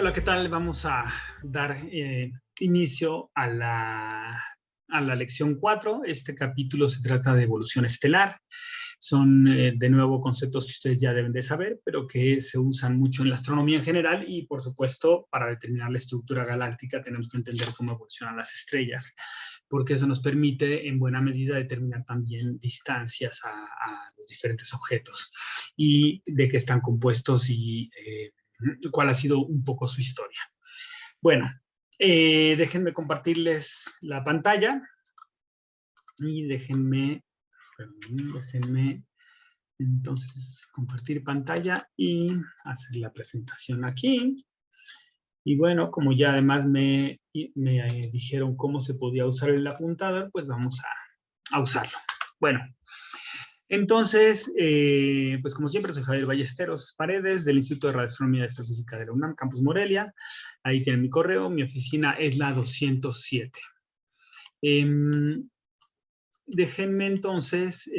Hola, ¿qué tal? Vamos a dar inicio a la lección 4. Este capítulo se trata de evolución estelar. Son, de nuevo, conceptos que ustedes ya deben de saber, pero que se usan mucho en la astronomía en general y, por supuesto, para determinar la estructura galáctica tenemos que entender cómo evolucionan las estrellas, porque eso nos permite, en buena medida, determinar también distancias a los diferentes objetos y de qué están compuestos y cuál ha sido un poco su historia. Bueno, déjenme compartirles la pantalla y déjenme entonces compartir pantalla y hacer la presentación aquí. Y bueno, como ya además me dijeron cómo se podía usar el apuntador, pues vamos a usarlo. Bueno, entonces, pues como siempre, soy Javier Ballesteros Paredes, del Instituto de Radioastronomía y Astrofísica de la UNAM, Campus Morelia. Ahí tienen mi correo, mi oficina es la 207. Déjenme entonces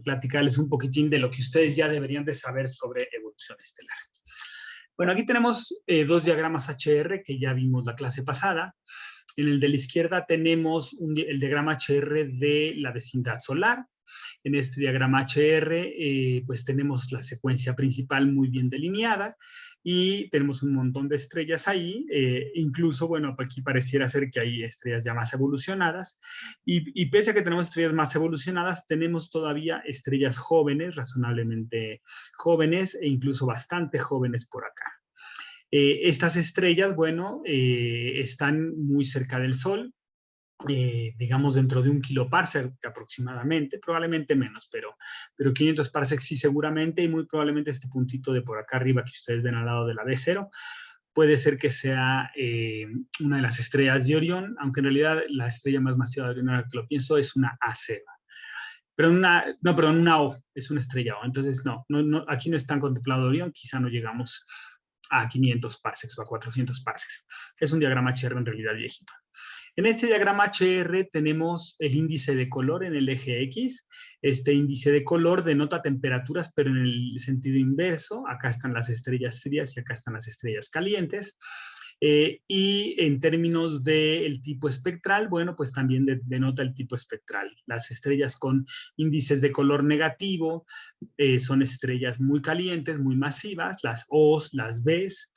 platicarles un poquitín de lo que ustedes ya deberían de saber sobre evolución estelar. Bueno, aquí tenemos dos diagramas HR que ya vimos la clase pasada. En el de la izquierda tenemos el diagrama HR de la vecindad solar. En este diagrama HR, pues tenemos la secuencia principal muy bien delineada y tenemos un montón de estrellas ahí. Incluso, bueno, aquí pareciera ser que hay estrellas ya más evolucionadas. Y pese a que tenemos estrellas más evolucionadas, tenemos todavía estrellas jóvenes, razonablemente jóvenes e incluso bastante jóvenes por acá. Estas estrellas, bueno, están muy cerca del Sol. Digamos dentro de 1 kiloparsec aproximadamente, probablemente menos, pero 500 parsecs sí seguramente, y muy probablemente este puntito de por acá arriba que ustedes ven al lado de la B0 puede ser que sea una de las estrellas de Orión, aunque en realidad la estrella más masiva de Orión, ahora que lo pienso, es una A0. Pero una O, es una estrella O. Entonces, aquí no están contemplado Orión, quizá no llegamos a 500 parsecs o a 400 parsecs. Es un diagrama HR en realidad viejito. En este diagrama HR tenemos el índice de color en el eje X. Este índice de color denota temperaturas, pero en el sentido inverso. Acá están las estrellas frías y acá están las estrellas calientes. Y en términos del tipo espectral, bueno, pues también denota el tipo espectral. Las estrellas con índices de color negativo son estrellas muy calientes, muy masivas. Las O's, las B's.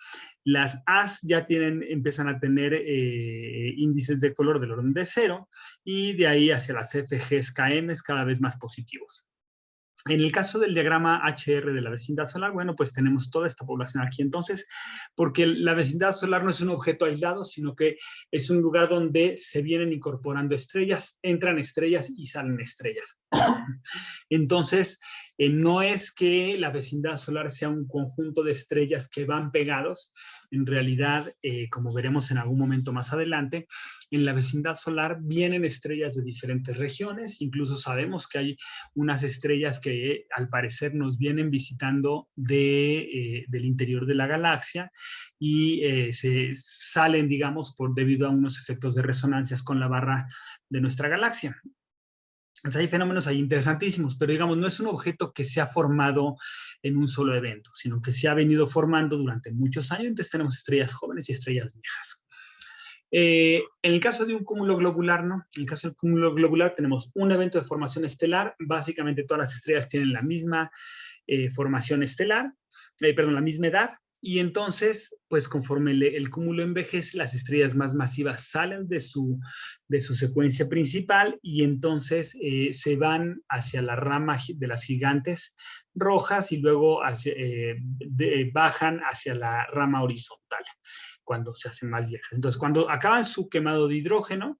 Las A's ya empiezan a tener índices de color del orden de 0 y de ahí hacia las FG's, KM's cada vez más positivos. En el caso del diagrama HR de la vecindad solar, bueno, pues tenemos toda esta población aquí entonces, porque la vecindad solar no es un objeto aislado, sino que es un lugar donde se vienen incorporando estrellas, entran estrellas y salen estrellas. Entonces, no es que la vecindad solar sea un conjunto de estrellas que van pegados. En realidad, como veremos en algún momento más adelante, en la vecindad solar vienen estrellas de diferentes regiones. Incluso sabemos que hay unas estrellas que al parecer nos vienen visitando del interior de la galaxia y se salen, digamos, debido a unos efectos de resonancias con la barra de nuestra galaxia. Entonces hay fenómenos ahí interesantísimos, pero digamos, no es un objeto que se ha formado en un solo evento, sino que se ha venido formando durante muchos años. Entonces tenemos estrellas jóvenes y estrellas viejas. En el caso de un cúmulo globular, ¿no? En el caso del cúmulo globular tenemos un evento de formación estelar. Básicamente todas las estrellas tienen la misma formación estelar, la misma edad. Y entonces, pues conforme el cúmulo envejece, las estrellas más masivas salen de su secuencia principal y entonces se van hacia la rama de las gigantes rojas y luego bajan hacia la rama horizontal cuando se hacen más viejas. Entonces, cuando acaban su quemado de hidrógeno,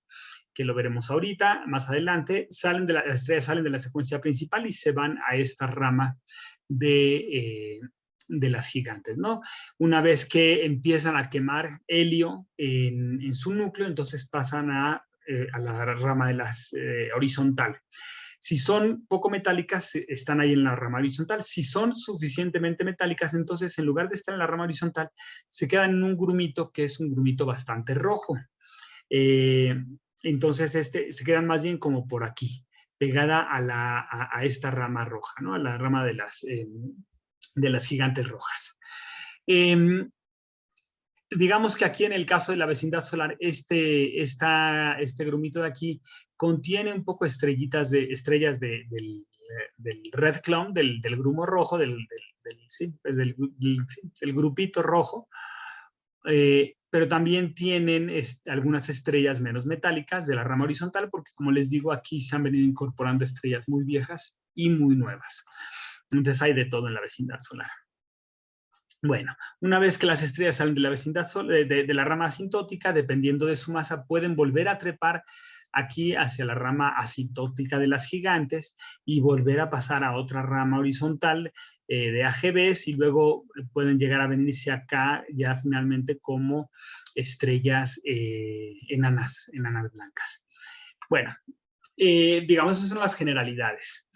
que lo veremos ahorita, más adelante, las estrellas salen de la secuencia principal y se van a esta rama de las gigantes, ¿no? Una vez que empiezan a quemar helio en su núcleo, entonces pasan a la rama de las horizontal. Si son poco metálicas, están ahí en la rama horizontal. Si son suficientemente metálicas, entonces en lugar de estar en la rama horizontal, se quedan en un grumito que es un grumito bastante rojo. Entonces se quedan más bien como por aquí, pegada a esta rama roja, ¿no? A la rama de las gigantes rojas. digamos que aquí en el caso de la vecindad solar, este grumito de aquí contiene un poco estrellas del red clump, del grumo rojo, sí, pues del grupito rojo, pero también tienen algunas estrellas menos metálicas de la rama horizontal, porque como les digo, aquí se han venido incorporando estrellas muy viejas y muy nuevas. Entonces hay de todo en la vecindad solar. Bueno, una vez que las estrellas salen de la vecindad de la rama asintótica, dependiendo de su masa, pueden volver a trepar aquí hacia la rama asintótica de las gigantes y volver a pasar a otra rama horizontal de AGBs, y luego pueden llegar a venirse acá ya finalmente como estrellas enanas blancas. Bueno, digamos, esas son las generalidades.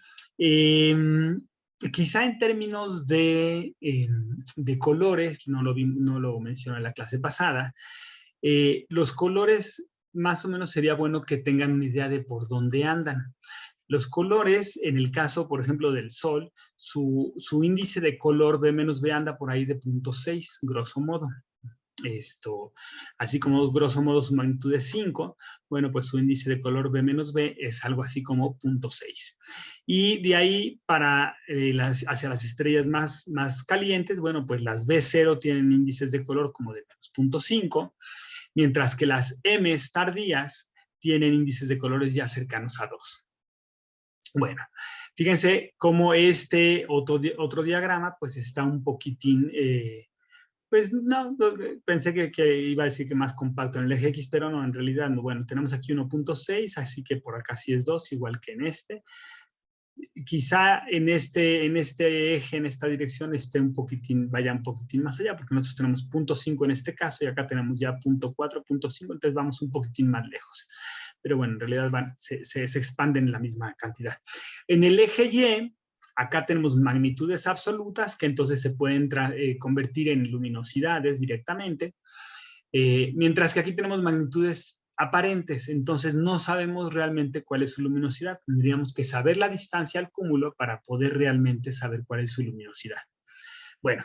Quizá en términos de colores, no lo mencioné en la clase pasada, los colores más o menos sería bueno que tengan una idea de por dónde andan. Los colores, en el caso, por ejemplo, del Sol, su índice de color B-B anda por ahí de 0.6, grosso modo. Así como grosso modo su magnitud es 5, bueno, pues su índice de color B-B es algo así como 0.6. Y de ahí para hacia las estrellas más calientes, bueno, pues las B0 tienen índices de color como de menos 0.5, mientras que las M tardías tienen índices de colores ya cercanos a 2. Bueno, fíjense cómo otro diagrama pues está un poquitín... pues no, pensé que iba a decir que más compacto en el eje X, pero no, en realidad no. Bueno, tenemos aquí 1.6, así que por acá sí es 2, igual que en este. Quizá en este eje, en esta dirección, vaya un poquitín más allá, porque nosotros tenemos 0.5 en este caso y acá tenemos ya 0.4, 0.5, entonces vamos un poquitín más lejos. Pero bueno, en realidad se expanden la misma cantidad. En el eje Y, acá tenemos magnitudes absolutas que entonces se pueden convertir en luminosidades directamente, mientras que aquí tenemos magnitudes aparentes, entonces no sabemos realmente cuál es su luminosidad. Tendríamos que saber la distancia al cúmulo para poder realmente saber cuál es su luminosidad. Bueno,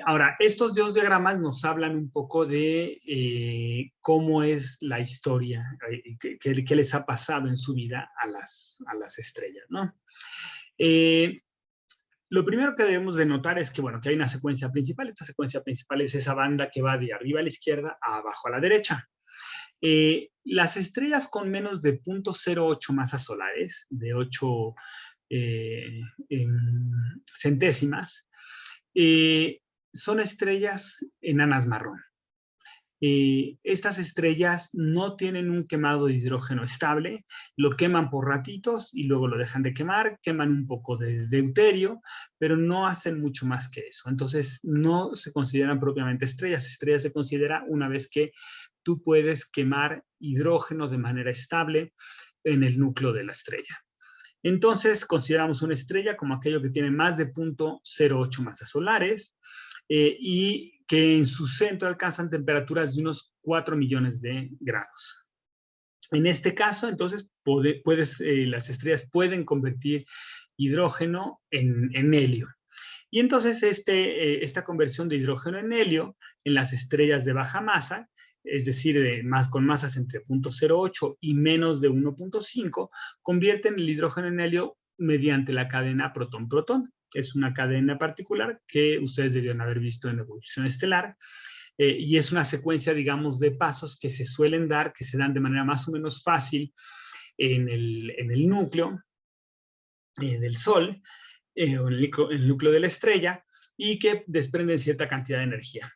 ahora, estos dos diagramas nos hablan un poco de cómo es la historia, qué les ha pasado en su vida a las estrellas, ¿no? Lo primero que debemos de notar es que, bueno, que hay una secuencia principal. Esta secuencia principal es esa banda que va de arriba a la izquierda a abajo a la derecha. Las estrellas con menos de 0.08 masas solares, de 8 centésimas, son estrellas enanas marrón. Estas estrellas no tienen un quemado de hidrógeno estable, lo queman por ratitos y luego lo dejan de quemar, queman un poco de deuterio, pero no hacen mucho más que eso. Entonces no se consideran propiamente estrellas. Estrella se considera una vez que tú puedes quemar hidrógeno de manera estable en el núcleo de la estrella. Entonces consideramos una estrella como aquello que tiene más de 0.08 masas solares, y que en su centro alcanzan temperaturas de unos 4 millones de grados. En este caso, entonces, las estrellas pueden convertir hidrógeno en helio. Y entonces esta conversión de hidrógeno en helio en las estrellas de baja masa, es decir, con masas entre 0.08 y menos de 1.5, convierten el hidrógeno en helio mediante la cadena protón-protón. Es una cadena particular que ustedes debieron haber visto en evolución estelar, y es una secuencia, digamos, de pasos que se suelen dar, que se dan de manera más o menos fácil en el núcleo del Sol, o en el núcleo de la estrella, y que desprenden cierta cantidad de energía.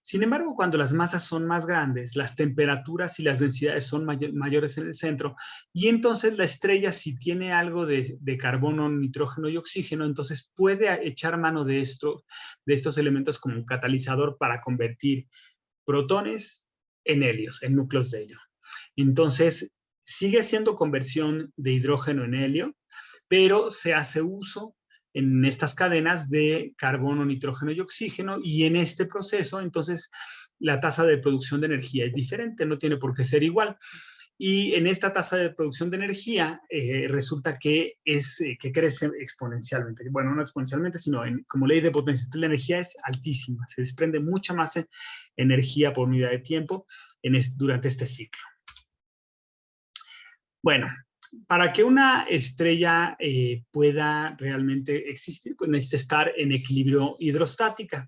Sin embargo, cuando las masas son más grandes, las temperaturas y las densidades son mayores en el centro, y entonces la estrella, si tiene algo de carbono, nitrógeno y oxígeno, entonces puede echar mano de estos elementos como un catalizador para convertir protones en helios, en núcleos de helio. Entonces, sigue siendo conversión de hidrógeno en helio, pero se hace uso en estas cadenas de carbono, nitrógeno y oxígeno, y en este proceso, entonces, la tasa de producción de energía es diferente, no tiene por qué ser igual. Y en esta tasa de producción de energía resulta que crece exponencialmente. Bueno, no exponencialmente, sino como ley de potencial de energía es altísima. Se desprende mucha más energía por unidad de tiempo durante este ciclo. Bueno, para que una estrella pueda realmente existir, pues necesita estar en equilibrio hidrostático.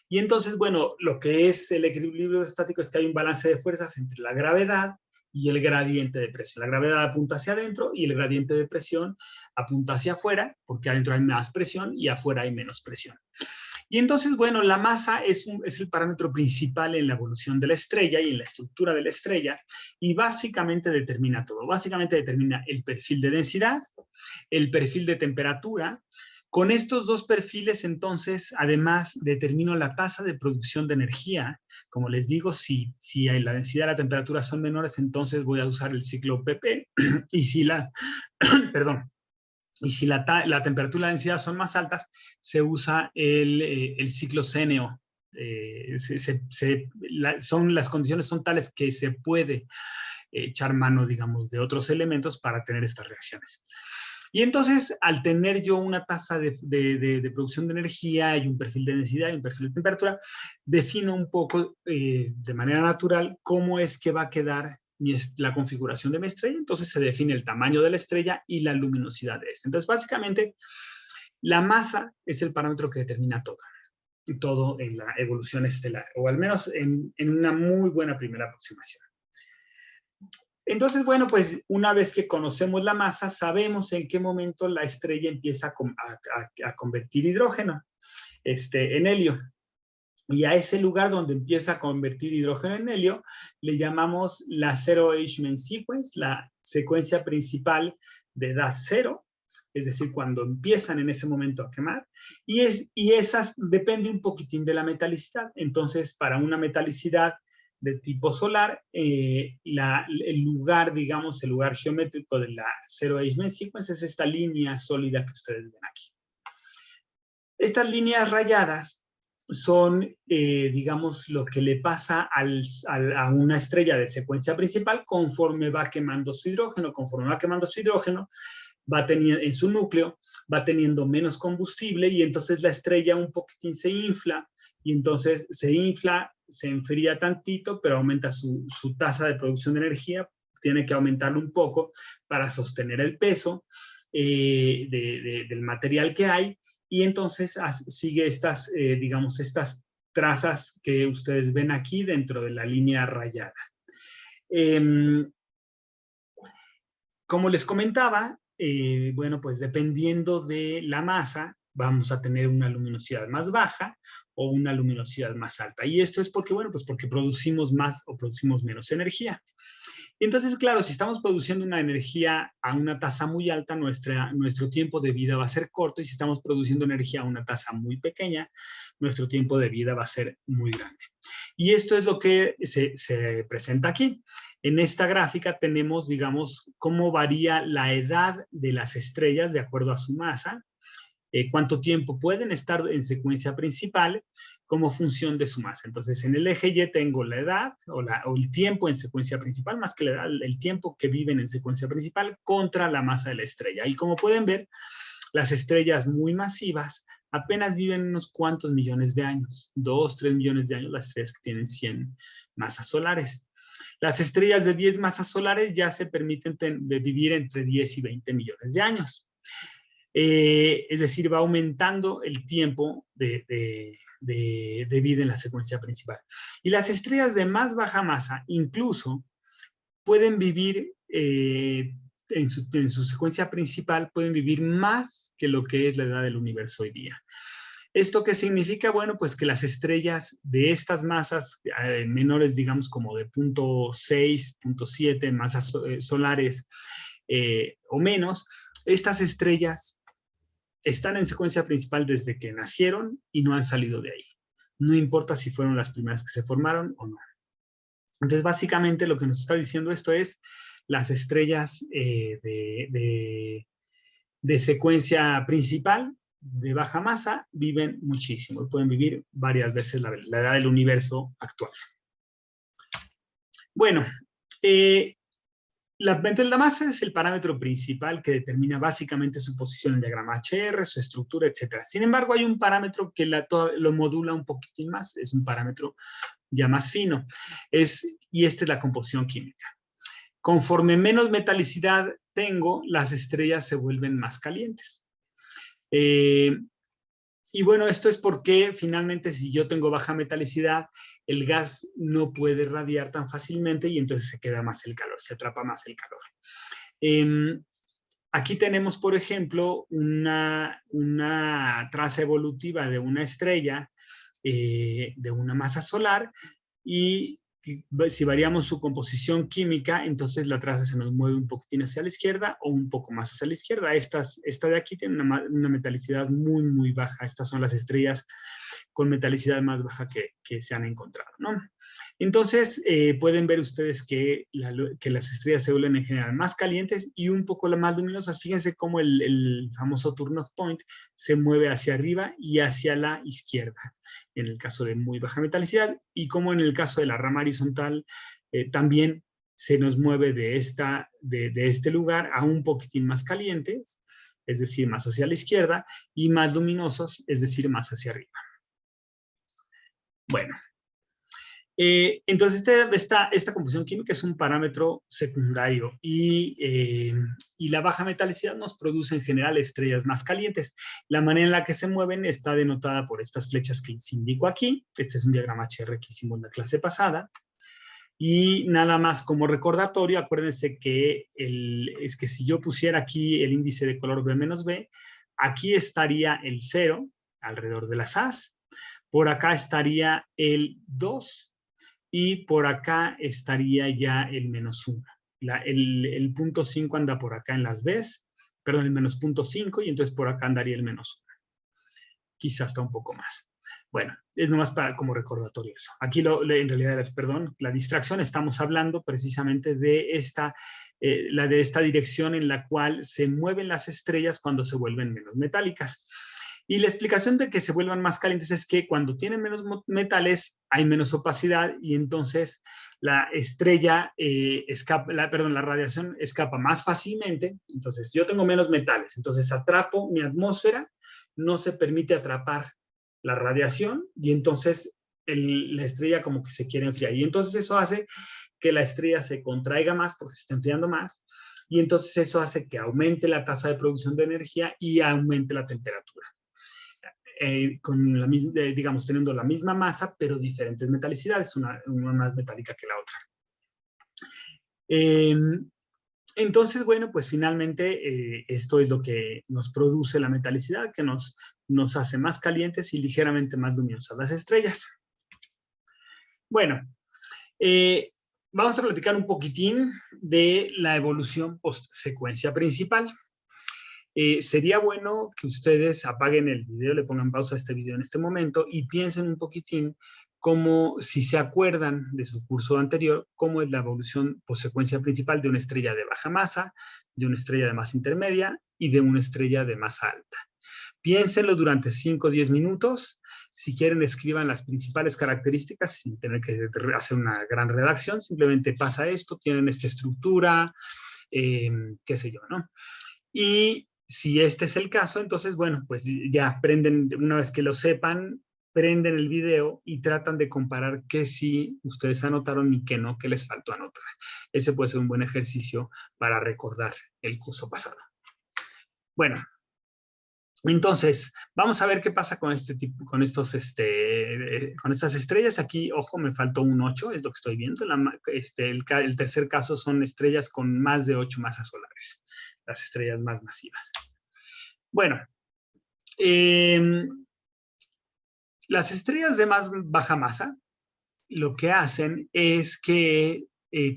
Y entonces, bueno, lo que es el equilibrio hidrostático es que hay un balance de fuerzas entre la gravedad y el gradiente de presión. La gravedad apunta hacia adentro y el gradiente de presión apunta hacia afuera, porque adentro hay más presión y afuera hay menos presión. Y entonces, bueno, la masa es el parámetro principal en la evolución de la estrella y en la estructura de la estrella, y básicamente determina todo. Básicamente determina el perfil de densidad, el perfil de temperatura. Con estos dos perfiles, entonces, además, determino la tasa de producción de energía. Como les digo, si la densidad y la temperatura son menores, entonces voy a usar el ciclo PP, y si perdón, y si la temperatura y la densidad son más altas, se usa el ciclo CNO. Las condiciones son tales que se puede echar mano, digamos, de otros elementos para tener estas reacciones. Y entonces, al tener yo una tasa de producción de energía y un perfil de densidad y un perfil de temperatura, defino un poco de manera natural cómo es que va a quedar la configuración de mi estrella. Entonces se define el tamaño de la estrella y la luminosidad de esta. Entonces, básicamente, la masa es el parámetro que determina todo en la evolución estelar, o al menos en una muy buena primera aproximación. Entonces, bueno, pues una vez que conocemos la masa, sabemos en qué momento la estrella empieza a convertir hidrógeno en helio. Y a ese lugar donde empieza a convertir hidrógeno en helio, le llamamos la Zero Age Main Sequence, la secuencia principal de edad cero, es decir, cuando empiezan en ese momento a quemar, y esas depende un poquitín de la metalicidad. Entonces, para una metalicidad de tipo solar, el lugar, digamos, el lugar geométrico de la Zero Age Main Sequence es esta línea sólida que ustedes ven aquí. Estas líneas rayadas son, digamos, lo que le pasa a una estrella de secuencia principal conforme va quemando su hidrógeno. Conforme va quemando su hidrógeno, en su núcleo, va teniendo menos combustible y entonces la estrella un poquitín se infla y entonces se infla, se enfría tantito, pero aumenta su tasa de producción de energía, tiene que aumentarlo un poco para sostener el peso del material que hay. Y entonces sigue digamos, estas trazas que ustedes ven aquí dentro de la línea rayada. Como les comentaba, bueno, pues dependiendo de la masa, vamos a tener una luminosidad más baja o una luminosidad más alta. Y esto es porque, bueno, pues porque producimos más o producimos menos energía. Entonces, claro, si estamos produciendo una energía a una tasa muy alta, nuestro tiempo de vida va a ser corto, y si estamos produciendo energía a una tasa muy pequeña, nuestro tiempo de vida va a ser muy grande. Y esto es lo que se presenta aquí. En esta gráfica tenemos, digamos, cómo varía la edad de las estrellas de acuerdo a su masa, cuánto tiempo pueden estar en secuencia principal como función de su masa. Entonces, en el eje Y tengo la edad o el tiempo en secuencia principal, más que la edad, el tiempo que viven en secuencia principal contra la masa de la estrella. Y como pueden ver, las estrellas muy masivas apenas viven unos cuantos millones de años, 2, 3 millones de años, las estrellas que tienen 100 masas solares. Las estrellas de 10 masas solares ya se permiten vivir entre 10 y 20 millones de años. Es decir, va aumentando el tiempo de vida en la secuencia principal. Y las estrellas de más baja masa incluso pueden vivir en su secuencia principal, pueden vivir más que lo que es la edad del universo hoy día. ¿Esto qué significa? Bueno, pues que las estrellas de estas masas menores, digamos como de 0.6, 0.7 masas solares o menos, estas estrellas están en secuencia principal desde que nacieron y no han salido de ahí. No importa si fueron las primeras que se formaron o no. Entonces, básicamente lo que nos está diciendo esto es las estrellas de secuencia principal de baja masa viven muchísimo, pueden vivir varias veces la edad del universo actual. Bueno, La masa es el parámetro principal que determina básicamente su posición en el diagrama HR, su estructura, etc. Sin embargo, hay un parámetro que lo modula un poquitín más, es un parámetro ya más fino, y esta es la composición química. Conforme menos metalicidad tengo, las estrellas se vuelven más calientes. Y bueno, esto es porque finalmente si yo tengo baja metalicidad, el gas no puede radiar tan fácilmente y entonces se queda más el calor, se atrapa más el calor. Aquí tenemos, por ejemplo, una traza evolutiva de una estrella, de una masa solar, y si variamos su composición química, entonces la traza se nos mueve un poquitín hacia la izquierda o un poco más hacia la izquierda. Esta de aquí tiene una metalicidad muy, muy baja. Estas son las estrellas con metalicidad más baja que se han encontrado, ¿no? Entonces, pueden ver ustedes que las estrellas se vuelven en general más calientes y un poco más luminosas. Fíjense cómo el famoso turn off point se mueve hacia arriba y hacia la izquierda, en el caso de muy baja metalicidad, y como en el caso de la rama horizontal, también se nos mueve de este lugar a un poquitín más calientes, es decir, más hacia la izquierda, y más luminosos, es decir, más hacia arriba. Bueno, entonces esta composición química es un parámetro secundario y la baja metalicidad nos produce en general estrellas más calientes. La manera en la que se mueven está denotada por estas flechas que les indico aquí. Este es un diagrama HR que hicimos en la clase pasada. Y nada más como recordatorio, acuérdense que es que si yo pusiera aquí el índice de color B-B, aquí estaría el 0 alrededor de las A's. Por acá estaría el 2 y por acá estaría ya el -1. El punto 5 anda por acá en las B's, perdón, el menos punto 5 y entonces por acá andaría el -1. Quizás hasta un poco más. Bueno, es nomás como recordatorio eso. Aquí en realidad, perdón, la distracción, estamos hablando precisamente de esta dirección en la cual se mueven las estrellas cuando se vuelven menos metálicas. Y la explicación de que se vuelvan más calientes es que cuando tienen menos metales hay menos opacidad y entonces la estrella la radiación escapa más fácilmente. Entonces yo tengo menos metales, entonces atrapo mi atmósfera, no se permite atrapar la radiación y entonces la estrella como que se quiere enfriar. Y entonces eso hace que la estrella se contraiga más porque se está enfriando más y entonces eso hace que aumente la tasa de producción de energía y aumente la temperatura. Digamos, teniendo la misma masa, pero diferentes metalicidades, una más metálica que la otra. Entonces, bueno, pues finalmente esto es lo que nos produce la metalicidad, que nos hace más calientes y ligeramente más luminosas las estrellas. Bueno, vamos a platicar un poquitín de la evolución post-secuencia principal. Sería bueno que ustedes apaguen el video, le pongan pausa a este video en este momento y piensen un poquitín como, si se acuerdan de su curso anterior, cómo es la evolución por secuencia principal de una estrella de baja masa, de una estrella de masa intermedia y de una estrella de masa alta. Piénsenlo durante 5 o 10 minutos. Si quieren, escriban las principales características sin tener que hacer una gran redacción. Simplemente pasa esto, tienen esta estructura, qué sé yo, ¿no? Y si este es el caso, entonces, bueno, pues ya prenden, una vez que lo sepan, prenden el video y tratan de comparar qué sí ustedes anotaron y qué no, qué les faltó anotar. Ese puede ser un buen ejercicio para recordar el curso pasado. Bueno, entonces, vamos a ver qué pasa con con estas estrellas. Aquí, ojo, me faltó un 8, es lo que estoy viendo. El tercer caso son estrellas con más de 8 masas solares, las estrellas más masivas. Bueno, las estrellas de más baja masa lo que hacen es que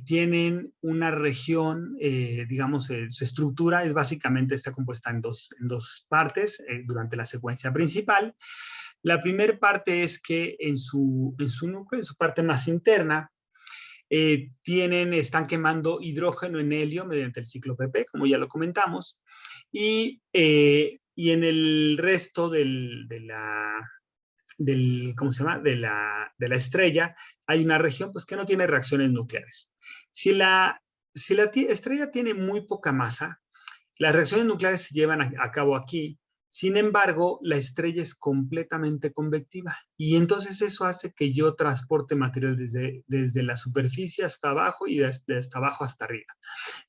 tienen una región, digamos, su estructura es básicamente, está compuesta en dos partes durante la secuencia principal. La primera parte es que en su núcleo, en su parte más interna, están quemando hidrógeno en helio mediante el ciclo PP, como ya lo comentamos, y en el resto de ¿cómo se llama? De la estrella, hay una región pues, que no tiene reacciones nucleares. Si la estrella tiene muy poca masa, las reacciones nucleares se llevan a cabo aquí. Sin embargo, la estrella es completamente convectiva y entonces eso hace que yo transporte material desde la superficie hasta abajo y desde hasta abajo hasta arriba.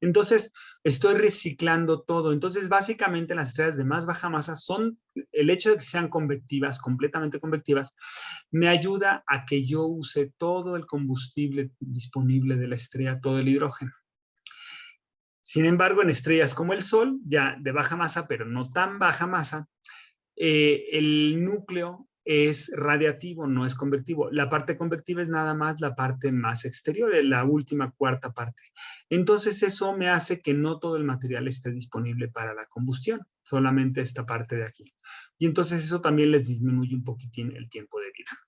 Entonces, estoy reciclando todo. Entonces, básicamente las estrellas de más baja masa son, el hecho de que sean convectivas, completamente convectivas, me ayuda a que yo use todo el combustible disponible de la estrella, todo el hidrógeno. Sin embargo, en estrellas como el Sol, ya de baja masa, pero no tan baja masa, el núcleo es radiativo, no es convectivo. La parte convectiva es nada más la parte más exterior, la última cuarta parte. Entonces eso me hace que no todo el material esté disponible para la combustión, solamente esta parte de aquí. Y entonces eso también les disminuye un poquitín el tiempo de vida.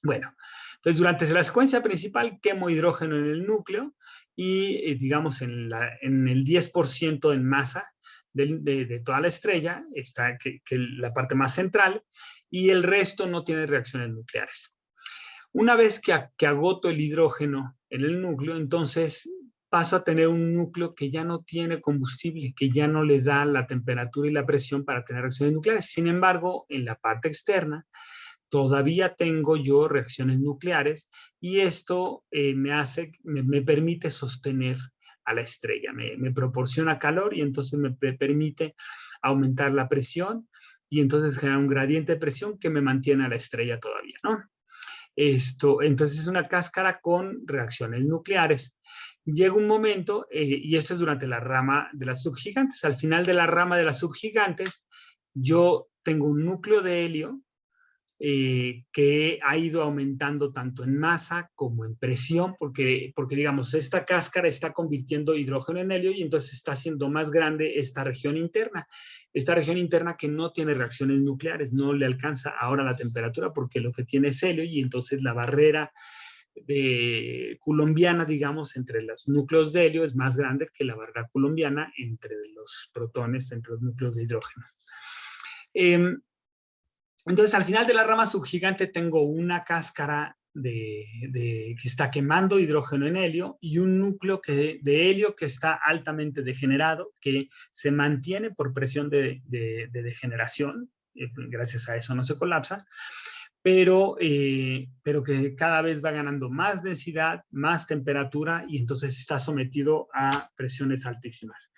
Bueno, entonces durante la secuencia principal quemo hidrógeno en el núcleo y digamos en el 10% en masa de toda la estrella está que la parte más central y el resto no tiene reacciones nucleares. Una vez que agoto el hidrógeno en el núcleo, entonces paso a tener un núcleo que ya no tiene combustible, que ya no le da la temperatura y la presión para tener reacciones nucleares. Sin embargo, en la parte externa, todavía tengo yo reacciones nucleares y esto me permite sostener a la estrella, me proporciona calor y entonces me permite aumentar la presión y entonces genera un gradiente de presión que me mantiene a la estrella todavía, ¿no? Entonces es una cáscara con reacciones nucleares. Llega un momento, y esto es durante la rama de las subgigantes, al final de la rama de las subgigantes, yo tengo un núcleo de helio que ha ido aumentando tanto en masa como en presión, porque digamos, esta cáscara está convirtiendo hidrógeno en helio y entonces está haciendo más grande esta región interna que no tiene reacciones nucleares, no le alcanza ahora la temperatura porque lo que tiene es helio y entonces la barrera coulombiana, digamos, entre los núcleos de helio es más grande que la barrera coulombiana entre los protones, entre los núcleos de hidrógeno. Entonces, al final de la rama subgigante tengo una cáscara que está quemando hidrógeno en helio y un núcleo de helio que está altamente degenerado, que se mantiene por presión de degeneración, gracias a eso no se colapsa, pero que cada vez va ganando más densidad, más temperatura y entonces está sometido a presiones altísimas.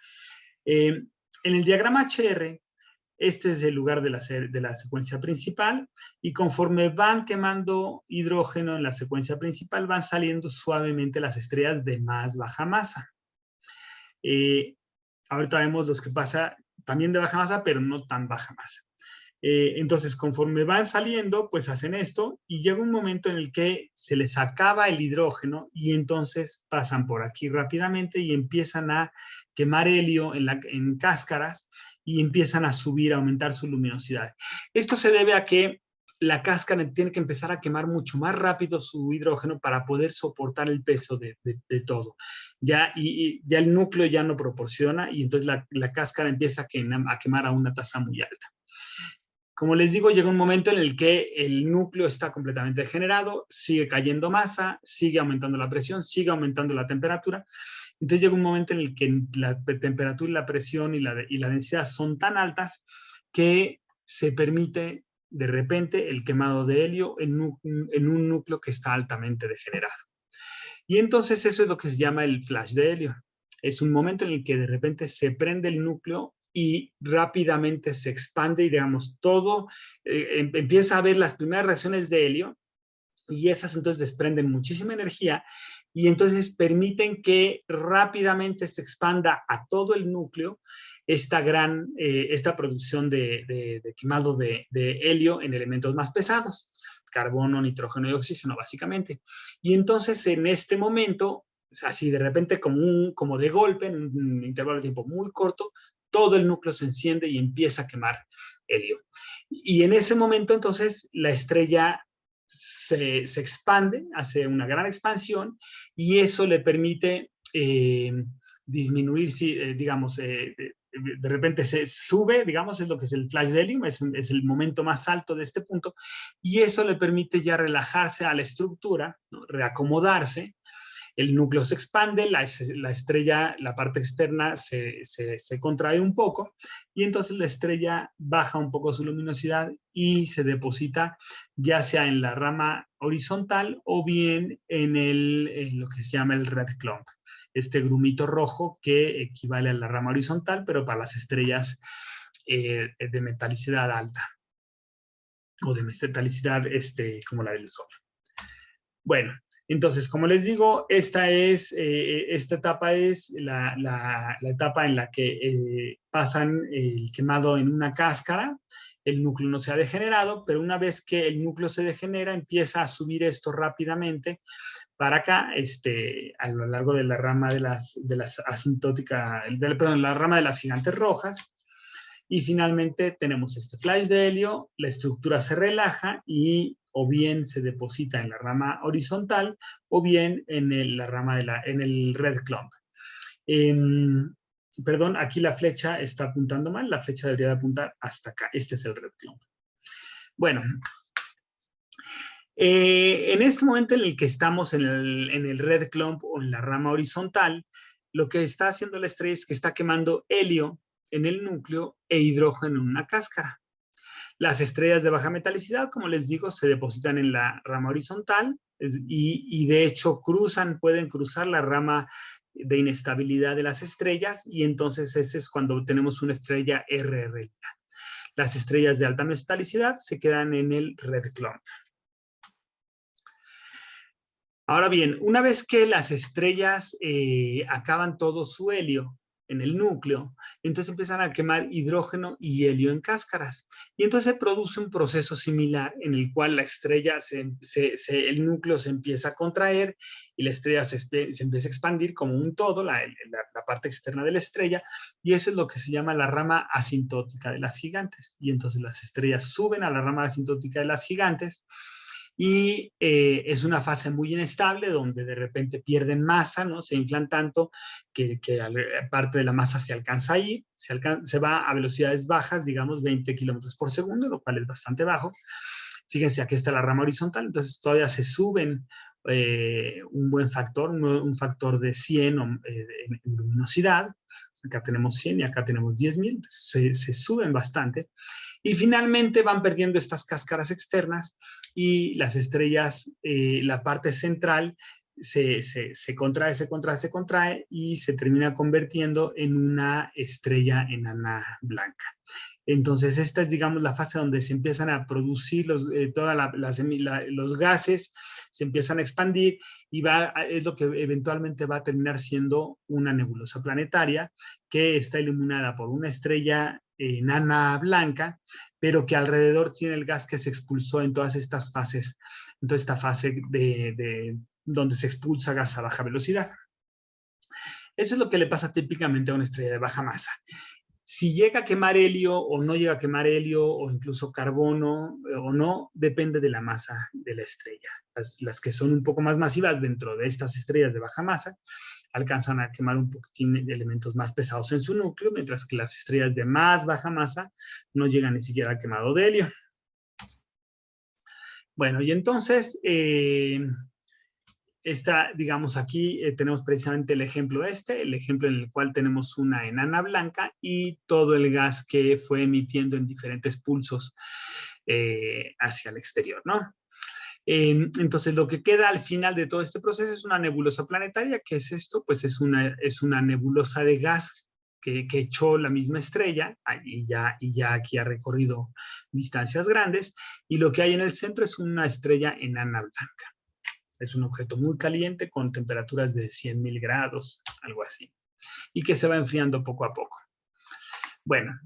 En el diagrama HR, este es el lugar de la secuencia principal y conforme van quemando hidrógeno en la secuencia principal van saliendo suavemente las estrellas de más baja masa. Ahorita vemos los que pasa también de baja masa, pero no tan baja masa. Entonces, conforme van saliendo, pues hacen esto y llega un momento en el que se les acaba el hidrógeno y entonces pasan por aquí rápidamente y empiezan a quemar helio en cáscaras y empiezan a subir, a aumentar su luminosidad. Esto se debe a que la cáscara tiene que empezar a quemar mucho más rápido su hidrógeno para poder soportar el peso de todo. Ya el núcleo ya no proporciona y entonces la cáscara empieza a quemar a una tasa muy alta. Como les digo, llega un momento en el que el núcleo está completamente degenerado, sigue cayendo masa, sigue aumentando la presión, sigue aumentando la temperatura. Entonces llega un momento en el que la temperatura y la presión y la densidad son tan altas que se permite de repente el quemado de helio en un núcleo que está altamente degenerado. Y entonces eso es lo que se llama el flash de helio. Es un momento en el que de repente se prende el núcleo y rápidamente se expande y digamos todo, empieza a ver las primeras reacciones de helio y esas entonces desprenden muchísima energía y entonces permiten que rápidamente se expanda a todo el núcleo esta producción de quemado de helio en elementos más pesados, carbono, nitrógeno y oxígeno básicamente. Y entonces en este momento, así de repente como de golpe, en un intervalo de tiempo muy corto, todo el núcleo se enciende y empieza a quemar helio. Y en ese momento entonces la estrella se expande, hace una gran expansión y eso le permite disminuir, digamos, de repente se sube, digamos, es lo que es el flash de helium, es el momento más alto de este punto, y eso le permite ya relajarse a la estructura, ¿no? Reacomodarse. El núcleo se expande, la estrella, la parte externa se contrae un poco y entonces la estrella baja un poco su luminosidad y se deposita ya sea en la rama horizontal o bien en lo que se llama el red clump, este grumito rojo que equivale a la rama horizontal, pero para las estrellas de metalicidad alta o de metalicidad como la del Sol. Bueno, entonces, como les digo, esta etapa es la etapa en la que pasan el quemado en una cáscara, el núcleo no se ha degenerado, pero una vez que el núcleo se degenera, empieza a subir esto rápidamente para acá, a lo largo de la rama de las asintóticas, perdón, la rama de las gigantes rojas, y finalmente tenemos este flash de helio, la estructura se relaja y o bien se deposita en la rama horizontal o bien en en el red clump. Perdón, aquí la flecha está apuntando mal, la flecha debería de apuntar hasta acá. Este es el red clump. Bueno, en este momento en el que estamos en el red clump o en la rama horizontal, lo que está haciendo la estrella es que está quemando helio en el núcleo e hidrógeno en una cáscara. Las estrellas de baja metalicidad, como les digo, se depositan en la rama horizontal y de hecho pueden cruzar la rama de inestabilidad de las estrellas y entonces ese es cuando tenemos una estrella RR. Las estrellas de alta metalicidad se quedan en el red clump. Ahora bien, una vez que las estrellas acaban todo su helio en el núcleo, entonces empiezan a quemar hidrógeno y helio en cáscaras. Y entonces se produce un proceso similar en el cual la estrella, el núcleo se empieza a contraer y la estrella se empieza a expandir como un todo, la parte externa de la estrella, y eso es lo que se llama la rama asintótica de las gigantes. Y entonces las estrellas suben a la rama asintótica de las gigantes, y es una fase muy inestable donde de repente pierden masa, ¿no? Se inflan tanto que parte de la masa se alcanza a ir, se va a velocidades bajas, digamos 20 kilómetros por segundo, lo cual es bastante bajo. Fíjense, aquí está la rama horizontal, entonces todavía se suben un buen factor, un factor de 100 en luminosidad. Acá tenemos 100 y acá tenemos 10.000, se suben bastante. Y finalmente van perdiendo estas cáscaras externas y las estrellas, la parte central, se contrae y se termina convirtiendo en una estrella enana blanca. Entonces, esta es, digamos, la fase donde se empiezan a producir los gases, se empiezan a expandir y es lo que eventualmente va a terminar siendo una nebulosa planetaria que está iluminada por una estrella enana blanca, pero que alrededor tiene el gas que se expulsó en todas estas fases, en toda esta fase donde se expulsa gas a baja velocidad. Eso es lo que le pasa típicamente a una estrella de baja masa. Si llega a quemar helio o no llega a quemar helio o incluso carbono o no, depende de la masa de la estrella. Las que son un poco más masivas dentro de estas estrellas de baja masa alcanzan a quemar un poquitín de elementos más pesados en su núcleo, mientras que las estrellas de más baja masa no llegan ni siquiera al quemado de helio. Bueno, y entonces, digamos, aquí tenemos precisamente el ejemplo el ejemplo en el cual tenemos una enana blanca y todo el gas que fue emitiendo en diferentes pulsos hacia el exterior, ¿no? Entonces, lo que queda al final de todo este proceso es una nebulosa planetaria. ¿Qué es esto? Pues es una nebulosa de gas que echó la misma estrella y ya aquí ha recorrido distancias grandes, y lo que hay en el centro es una estrella enana blanca. Es un objeto muy caliente con temperaturas de 100.000 grados, algo así, y que se va enfriando poco a poco. Bueno,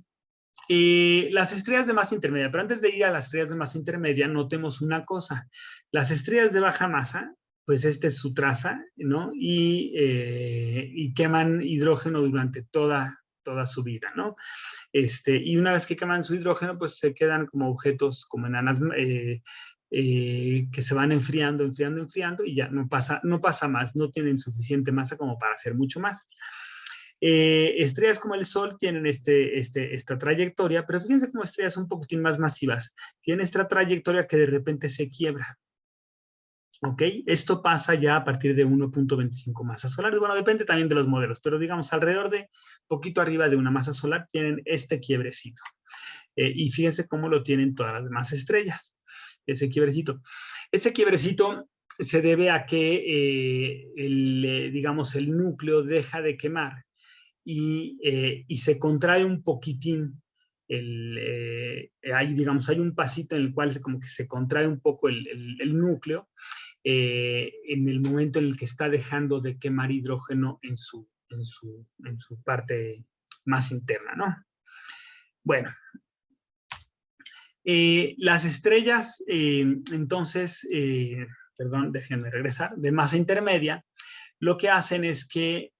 las estrellas de masa intermedia, pero antes de ir a las estrellas de masa intermedia, notemos una cosa. Las estrellas de baja masa, pues esta es su traza, ¿no? Y queman hidrógeno durante toda su vida, ¿no? Y una vez que queman su hidrógeno, pues se quedan como objetos, como enanas, que se van enfriando y ya no pasa más, no tienen suficiente masa como para hacer mucho más. Estrellas como el Sol tienen esta trayectoria, pero fíjense cómo estrellas un poquitín más masivas. Tienen esta trayectoria que de repente se quiebra. ¿Ok? Esto pasa ya a partir de 1.25 masas solares. Bueno, depende también de los modelos, pero digamos alrededor de poquito arriba de una masa solar tienen este quiebrecito. Y fíjense cómo lo tienen todas las demás estrellas, ese quiebrecito. Ese quiebrecito se debe a que, digamos, el núcleo deja de quemar y se contrae un poquitín. Digamos, hay un pasito en el cual como que se contrae un poco el núcleo en el momento en el que está dejando de quemar hidrógeno en su parte más interna, ¿no? Bueno, las estrellas, entonces, perdón, déjenme regresar, de masa intermedia, lo que hacen es que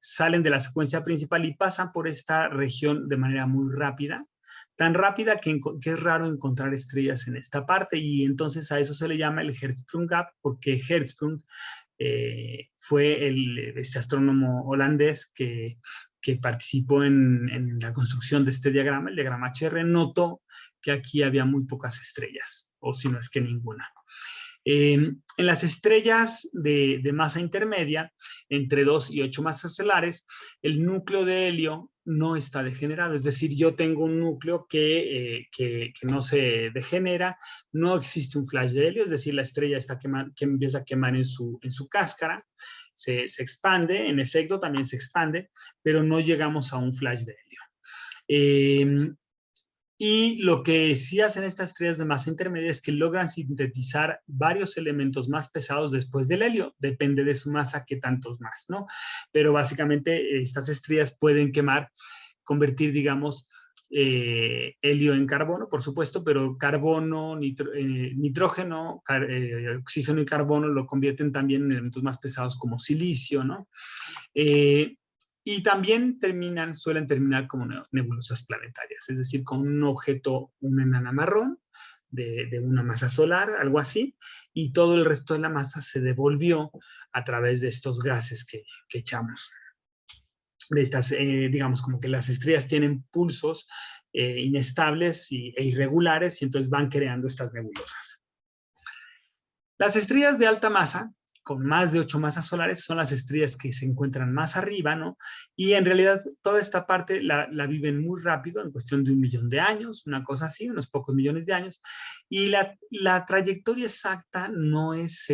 salen de la secuencia principal y pasan por esta región de manera muy rápida, tan rápida que es raro encontrar estrellas en esta parte, y entonces a eso se le llama el Hertzsprung Gap, porque Hertzsprung fue este astrónomo holandés que participó en la construcción de este diagrama, el diagrama HR, notó que aquí había muy pocas estrellas, o si no es que ninguna. En las estrellas de masa intermedia, entre 2 y 8 masas solares, el núcleo de helio no está degenerado. Es decir, yo tengo un núcleo que no se degenera, no existe un flash de helio, es decir, la estrella está que empieza a quemar en su cáscara, se expande, en efecto también se expande, pero no llegamos a un flash de helio. Y lo que sí hacen estas estrellas de masa intermedia es que logran sintetizar varios elementos más pesados después del helio. Depende de su masa, qué tantos más, ¿no? Pero básicamente estas estrellas pueden convertir, digamos, helio en carbono, por supuesto, pero carbono, nitrógeno, oxígeno y carbono lo convierten también en elementos más pesados como silicio, ¿no? Y también suelen terminar como nebulosas planetarias, es decir, con un objeto, una enana marrón de una masa solar, algo así, y todo el resto de la masa se devolvió a través de estos gases que echamos. De estas, digamos, como que las estrellas tienen pulsos inestables e irregulares, y entonces van creando estas nebulosas. Las estrellas de alta masa, con más de 8 masas solares, son las estrellas que se encuentran más arriba, ¿no? Y en realidad toda esta parte la viven muy rápido, en cuestión de 1 millón de años, una cosa así, unos pocos millones de años, y la trayectoria exacta no es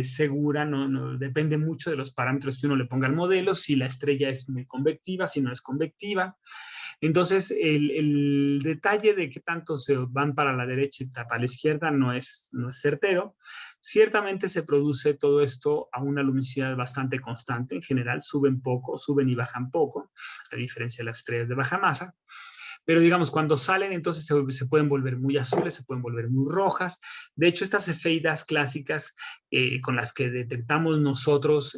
segura, no, depende mucho de los parámetros que uno le ponga al modelo, si la estrella es muy convectiva, si no es convectiva. Entonces, el detalle de qué tanto se van para la derecha y para la izquierda no es certero. Ciertamente se produce todo esto a una luminosidad bastante constante. En general, suben poco, suben y bajan poco, a diferencia de las estrellas de baja masa. Pero digamos, cuando salen, entonces se pueden volver muy azules, se pueden volver muy rojas. De hecho, estas cefeidas clásicas con las que detectamos nosotros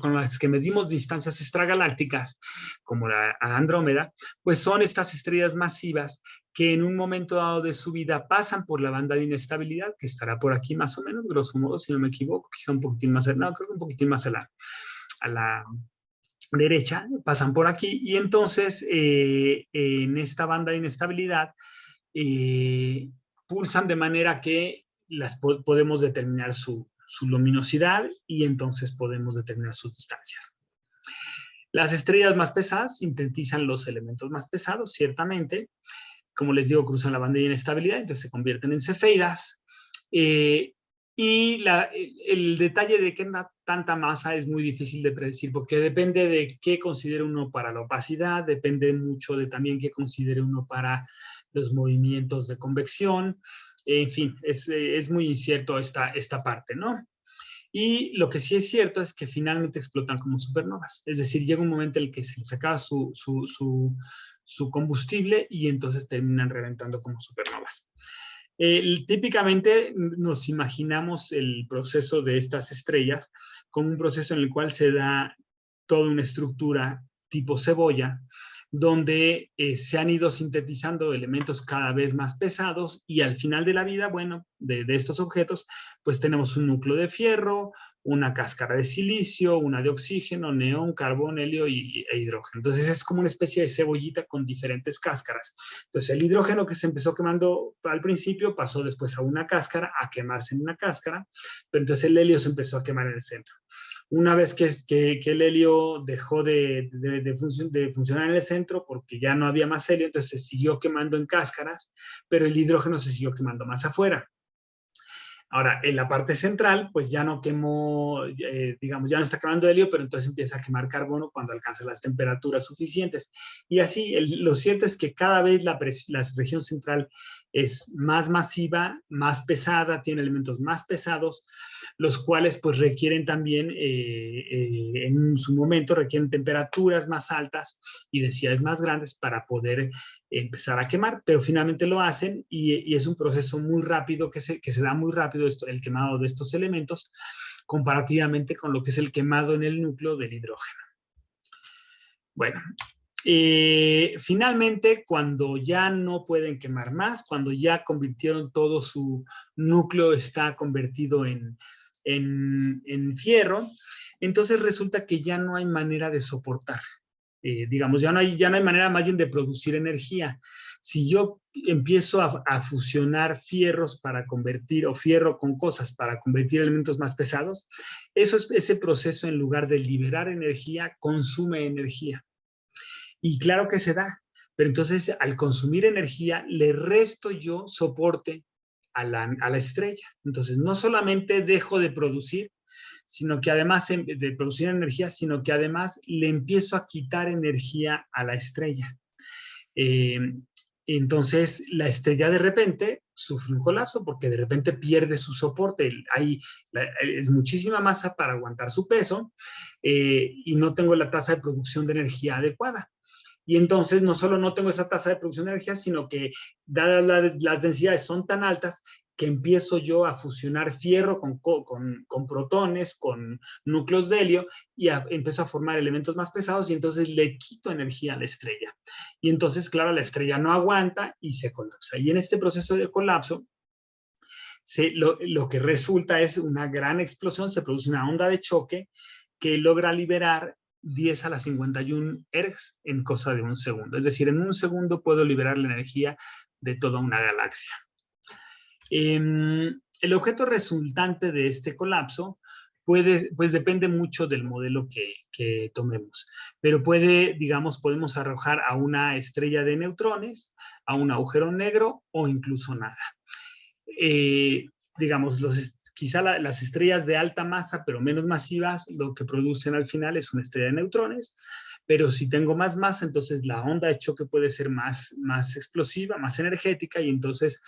con las que medimos distancias extragalácticas, como la Andrómeda, pues son estas estrellas masivas que en un momento dado de su vida pasan por la banda de inestabilidad, que estará por aquí más o menos, grosso modo, si no me equivoco, quizá un poquitín más, no, creo que un poquitín más a la derecha, pasan por aquí, y entonces en esta banda de inestabilidad pulsan de manera que podemos determinar su luminosidad, y entonces podemos determinar sus distancias. Las estrellas más pesadas sintetizan los elementos más pesados, ciertamente. Como les digo, cruzan la banda de inestabilidad, entonces se convierten en cefeidas. Y el detalle de qué tanta masa es muy difícil de predecir, porque depende de qué considere uno para la opacidad, depende mucho de también qué considere uno para los movimientos de convección. En fin, es muy incierto esta parte, ¿no? Y lo que sí es cierto es que finalmente explotan como supernovas. Es decir, llega un momento en el que se les acaba su combustible y entonces terminan reventando como supernovas. Típicamente nos imaginamos el proceso de estas estrellas como un proceso en el cual se da toda una estructura tipo cebolla, donde se han ido sintetizando elementos cada vez más pesados, y al final de la vida, bueno, de estos objetos, pues tenemos un núcleo de fierro, una cáscara de silicio, una de oxígeno, neón, carbón, helio e hidrógeno. Entonces es como una especie de cebollita con diferentes cáscaras. Entonces el hidrógeno que se empezó quemando al principio pasó después a una cáscara, a quemarse en una cáscara, pero entonces el helio se empezó a quemar en el centro. Una vez que el helio dejó de funcionar en el centro porque ya no había más helio, entonces se siguió quemando en cáscaras, pero el hidrógeno se siguió quemando más afuera. Ahora, en la parte central, pues ya no quemó, digamos, ya no está quemando helio, pero entonces empieza a quemar carbono cuando alcanza las temperaturas suficientes. Y así, lo cierto es que cada vez la región central es más masiva, más pesada, tiene elementos más pesados, los cuales pues requieren también, en su momento, requieren temperaturas más altas y densidades más grandes para poder empezar a quemar, pero finalmente lo hacen y es un proceso muy rápido que se da muy rápido el quemado de estos elementos comparativamente con lo que es el quemado en el núcleo del hidrógeno. Bueno, finalmente, cuando ya no pueden quemar más, cuando ya convirtieron todo su núcleo, está convertido en fierro, entonces resulta que ya no hay manera de soportar. Digamos, ya no hay manera más bien de producir energía. Si yo empiezo a fusionar fierros para convertir, o fierro con cosas para convertir elementos más pesados, ese proceso, en lugar de liberar energía, consume energía. Y claro que se da, pero entonces al consumir energía le resto yo soporte a la estrella. Entonces no solamente dejo de producir, sino que además de producir energía, sino que además le empiezo a quitar energía a la estrella. Eh, entonces la estrella de repente sufre un colapso porque de repente pierde su soporte. Es muchísima masa para aguantar su peso, y no tengo la tasa de producción de energía adecuada. Y entonces no solo no tengo esa tasa de producción de energía, sino que dadas las densidades son tan altas que empiezo yo a fusionar fierro con protones, con núcleos de helio, y empiezo a formar elementos más pesados, y entonces le quito energía a la estrella. Y entonces, claro, la estrella no aguanta y se colapsa. Y en este proceso de colapso, lo que resulta es una gran explosión, se produce una onda de choque que logra liberar 10 a la 51 ergs en cosa de un segundo. Es decir, en un segundo puedo liberar la energía de toda una galaxia. El objeto resultante de este colapso pues depende mucho del modelo que tomemos, pero podemos arrojar a una estrella de neutrones, a un agujero negro o incluso nada. Digamos, quizá las estrellas de alta masa, pero menos masivas, lo que producen al final es una estrella de neutrones, pero si tengo más masa, entonces la onda de choque puede ser más explosiva, más energética, y entonces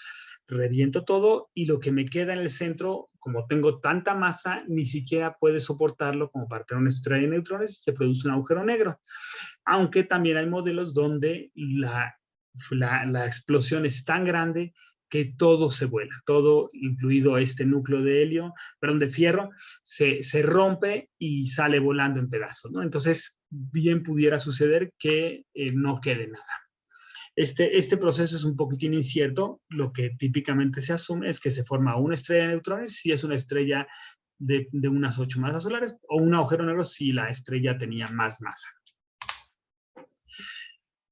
reviento todo, y lo que me queda en el centro, como tengo tanta masa, ni siquiera puede soportarlo como para tener una estrella de neutrones, se produce un agujero negro. Aunque también hay modelos donde la explosión es tan grande que todo se vuela, todo, incluido este núcleo de helio, perdón, de fierro, se rompe y sale volando en pedazos, ¿no? Entonces, bien pudiera suceder que no quede nada. Este proceso es un poquitín incierto. Lo que típicamente se asume es que se forma una estrella de neutrones si es una estrella de unas 8 masas solares, o un agujero negro si la estrella tenía más masa.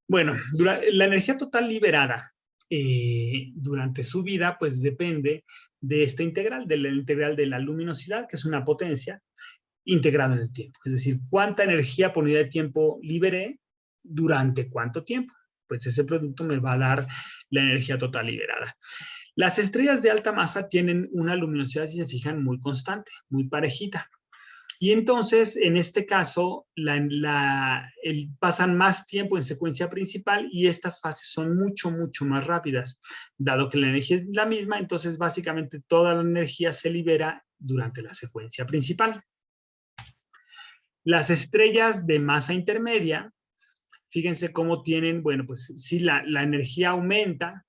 Bueno, la energía total liberada durante su vida, pues depende de esta integral, de la integral de la luminosidad, que es una potencia, integrada en el tiempo. Es decir, cuánta energía por unidad de tiempo liberé durante cuánto tiempo. Pues ese producto me va a dar la energía total liberada. Las estrellas de alta masa tienen una luminosidad, si se fijan, muy constante, muy parejita. Y entonces, en este caso, pasan más tiempo en secuencia principal, y estas fases son mucho, mucho más rápidas. Dado que la energía es la misma, entonces básicamente toda la energía se libera durante la secuencia principal. Las estrellas de masa intermedia, fíjense cómo tienen, bueno, pues sí, la energía aumenta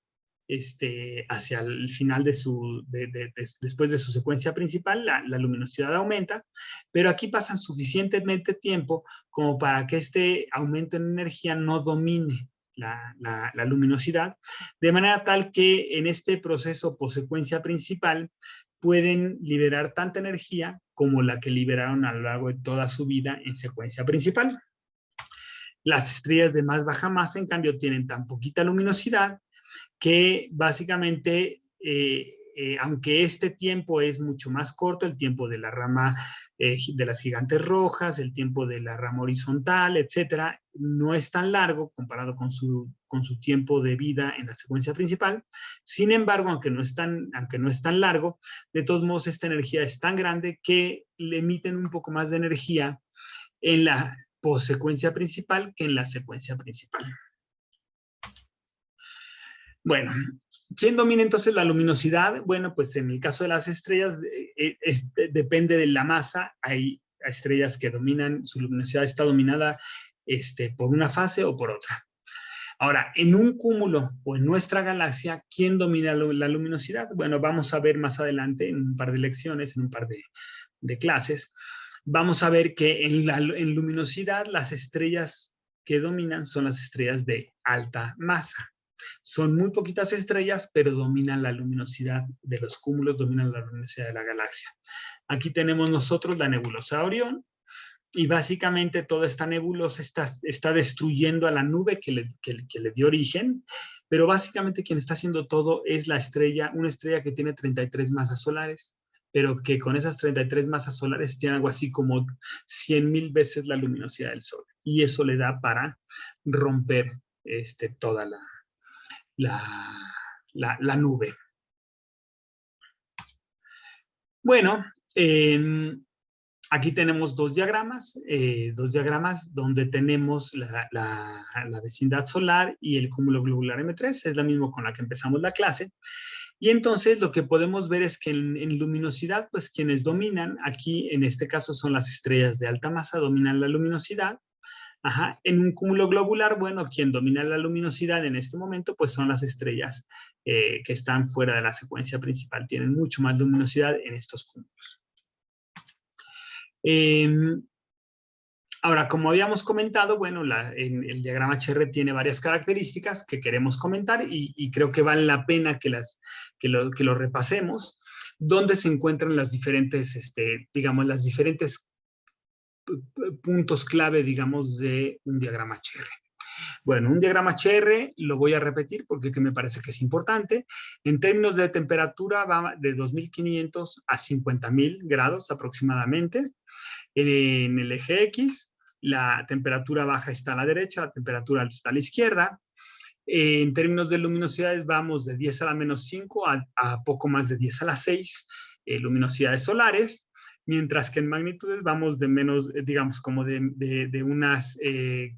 hacia el final después de su secuencia principal, la luminosidad aumenta, pero aquí pasan suficientemente tiempo como para que este aumento en energía no domine la luminosidad, de manera tal que en este proceso por secuencia principal, pueden liberar tanta energía como la que liberaron a lo largo de toda su vida en secuencia principal. Las estrellas de más baja masa, en cambio, tienen tan poquita luminosidad que básicamente, aunque este tiempo es mucho más corto, el tiempo de la rama de las gigantes rojas, el tiempo de la rama horizontal, etcétera, no es tan largo comparado con su tiempo de vida en la secuencia principal. Sin embargo, aunque no es tan largo, de todos modos esta energía es tan grande que le emiten un poco más de energía en la postsecuencia principal que en la secuencia principal. Bueno, ¿quién domina entonces la luminosidad? Bueno, pues en el caso de las estrellas depende de la masa. Hay estrellas que dominan, su luminosidad está dominada por una fase o por otra. Ahora, en un cúmulo o en nuestra galaxia, ¿quién domina la luminosidad? Bueno, vamos a ver más adelante en un par de lecciones, en un par de clases, vamos a ver que en luminosidad las estrellas que dominan son las estrellas de alta masa. Son muy poquitas estrellas, pero dominan la luminosidad de los cúmulos, dominan la luminosidad de la galaxia. Aquí tenemos nosotros la nebulosa Orión, y básicamente toda esta nebulosa está destruyendo a la nube que le dio origen, pero básicamente quien está haciendo todo es una estrella que tiene 33 masas solares, pero que con esas 33 masas solares tiene algo así como 100,000 veces la luminosidad del Sol, y eso le da para romper toda la nube. Bueno, aquí tenemos dos diagramas donde tenemos la vecindad solar y el cúmulo globular M3, es la misma con la que empezamos la clase. Y entonces lo que podemos ver es que en luminosidad, pues quienes dominan, aquí en este caso son las estrellas de alta masa, dominan la luminosidad. Ajá. En un cúmulo globular, bueno, quien domina la luminosidad en este momento, pues son las estrellas que están fuera de la secuencia principal, tienen mucho más luminosidad en estos cúmulos. Ahora, como habíamos comentado, bueno, el diagrama HR tiene varias características que queremos comentar y creo que vale la pena que lo repasemos, donde se encuentran las diferentes, digamos, las diferentes puntos clave, digamos, de un diagrama HR. Bueno, un diagrama HR lo voy a repetir porque me parece que es importante. En términos de temperatura va de 2.500 a 50.000 grados aproximadamente. En el eje X, la temperatura baja está a la derecha, la temperatura alta está a la izquierda. En términos de luminosidades vamos de 10 a la menos 5 a poco más de 10 a la 6 luminosidades solares, mientras que en magnitudes vamos de menos, digamos, como de unas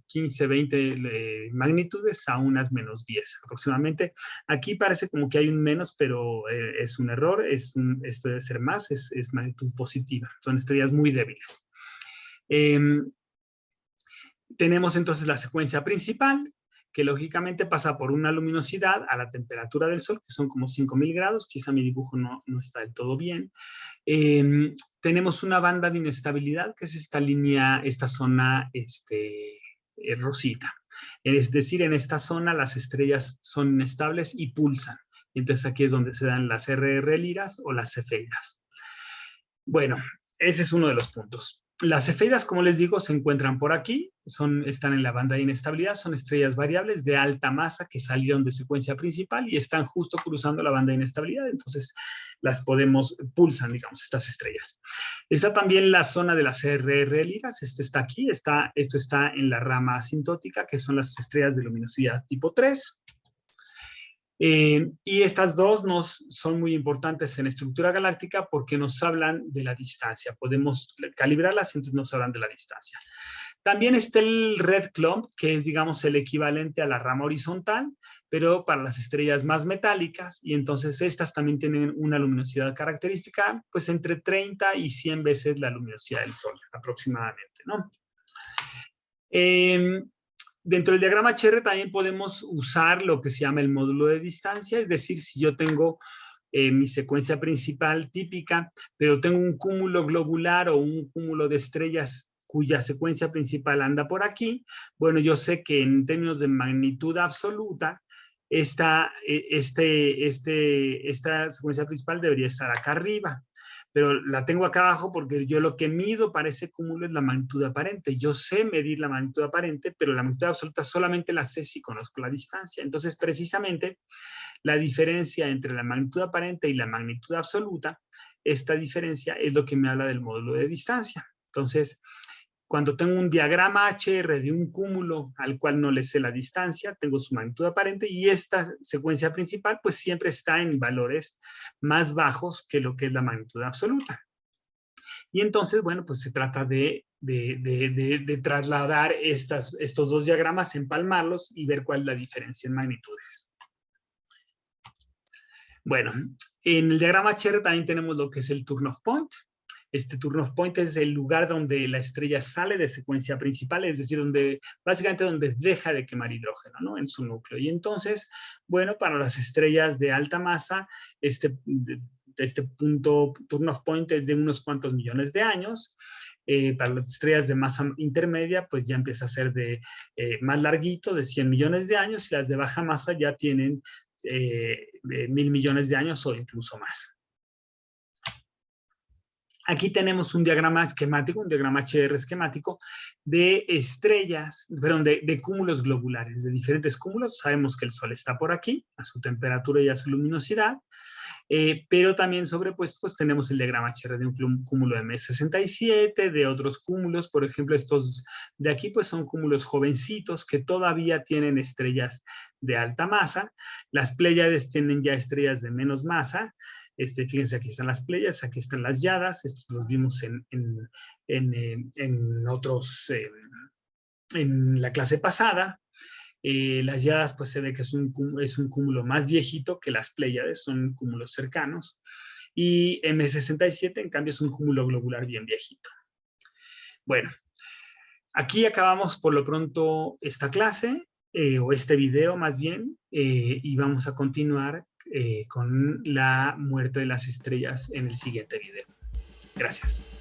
15, 20 magnitudes a unas menos 10 aproximadamente. Aquí parece como que hay un menos, pero es un error, esto debe ser más, es magnitud positiva, son estrellas muy débiles. Tenemos entonces la secuencia principal, que lógicamente pasa por una luminosidad a la temperatura del Sol, que son como 5.000 grados, quizá mi dibujo no está del todo bien. Tenemos una banda de inestabilidad, que es esta línea, esta zona rosita. Es decir, en esta zona las estrellas son inestables y pulsan. Entonces aquí es donde se dan las RR Liras o las cefeidas. Bueno, ese es uno de los puntos. Las cefeidas, como les digo, se encuentran por aquí, están en la banda de inestabilidad, son estrellas variables de alta masa que salieron de secuencia principal y están justo cruzando la banda de inestabilidad, entonces pulsan, digamos, estas estrellas. Está también la zona de las RR Liras, está aquí, esto está en la rama asintótica, que son las estrellas de luminosidad tipo 3. Y estas dos son muy importantes en estructura galáctica porque nos hablan de la distancia. Podemos calibrarlas, entonces nos hablan de la distancia. También está el red clump, que es, digamos, el equivalente a la rama horizontal, pero para las estrellas más metálicas, y entonces estas también tienen una luminosidad característica, pues entre 30 y 100 veces la luminosidad del Sol, aproximadamente, ¿no? Dentro del diagrama HR también podemos usar lo que se llama el módulo de distancia, es decir, si yo tengo mi secuencia principal típica, pero tengo un cúmulo globular o un cúmulo de estrellas cuya secuencia principal anda por aquí, bueno, yo sé que en términos de magnitud absoluta, esta secuencia principal debería estar acá arriba, pero la tengo acá abajo porque yo lo que mido para ese cúmulo es la magnitud aparente. Yo sé medir la magnitud aparente, pero la magnitud absoluta solamente la sé si conozco la distancia. Entonces, precisamente, la diferencia entre la magnitud aparente y la magnitud absoluta, esta diferencia es lo que me habla del módulo de distancia. Entonces, cuando tengo un diagrama HR de un cúmulo al cual no le sé la distancia, tengo su magnitud aparente y esta secuencia principal pues siempre está en valores más bajos que lo que es la magnitud absoluta. Y entonces, bueno, pues se trata de trasladar estos dos diagramas, empalmarlos y ver cuál es la diferencia en magnitudes. Bueno, en el diagrama HR también tenemos lo que es el turn-off point. Este turn-off point es el lugar donde la estrella sale de secuencia principal, es decir, básicamente donde deja de quemar hidrógeno, ¿no? En su núcleo. Y entonces, bueno, para las estrellas de alta masa, este punto turn-off point es de unos cuantos millones de años. Para las estrellas de masa intermedia, pues ya empieza a ser más larguito, de 100 millones de años, y las de baja masa ya tienen 1.000 millones de años o incluso más. Aquí tenemos un diagrama esquemático, un diagrama HR esquemático de estrellas, perdón, de cúmulos globulares, de diferentes cúmulos. Sabemos que el Sol está por aquí, a su temperatura y a su luminosidad, pero también sobrepuesto pues tenemos el diagrama HR de un cúmulo M67, de otros cúmulos, por ejemplo, estos de aquí pues son cúmulos jovencitos que todavía tienen estrellas de alta masa. Las Pléyades tienen ya estrellas de menos masa. Fíjense, aquí están las Pléyades, aquí están las Yadas, estos los vimos en otros, en la clase pasada. Las Yadas, pues se ve que es un cúmulo más viejito que las Pléyades, son cúmulos cercanos. Y M67, en cambio, es un cúmulo globular bien viejito. Bueno, aquí acabamos por lo pronto esta clase, o este video más bien, y vamos a continuar con la muerte de las estrellas en el siguiente video. Gracias.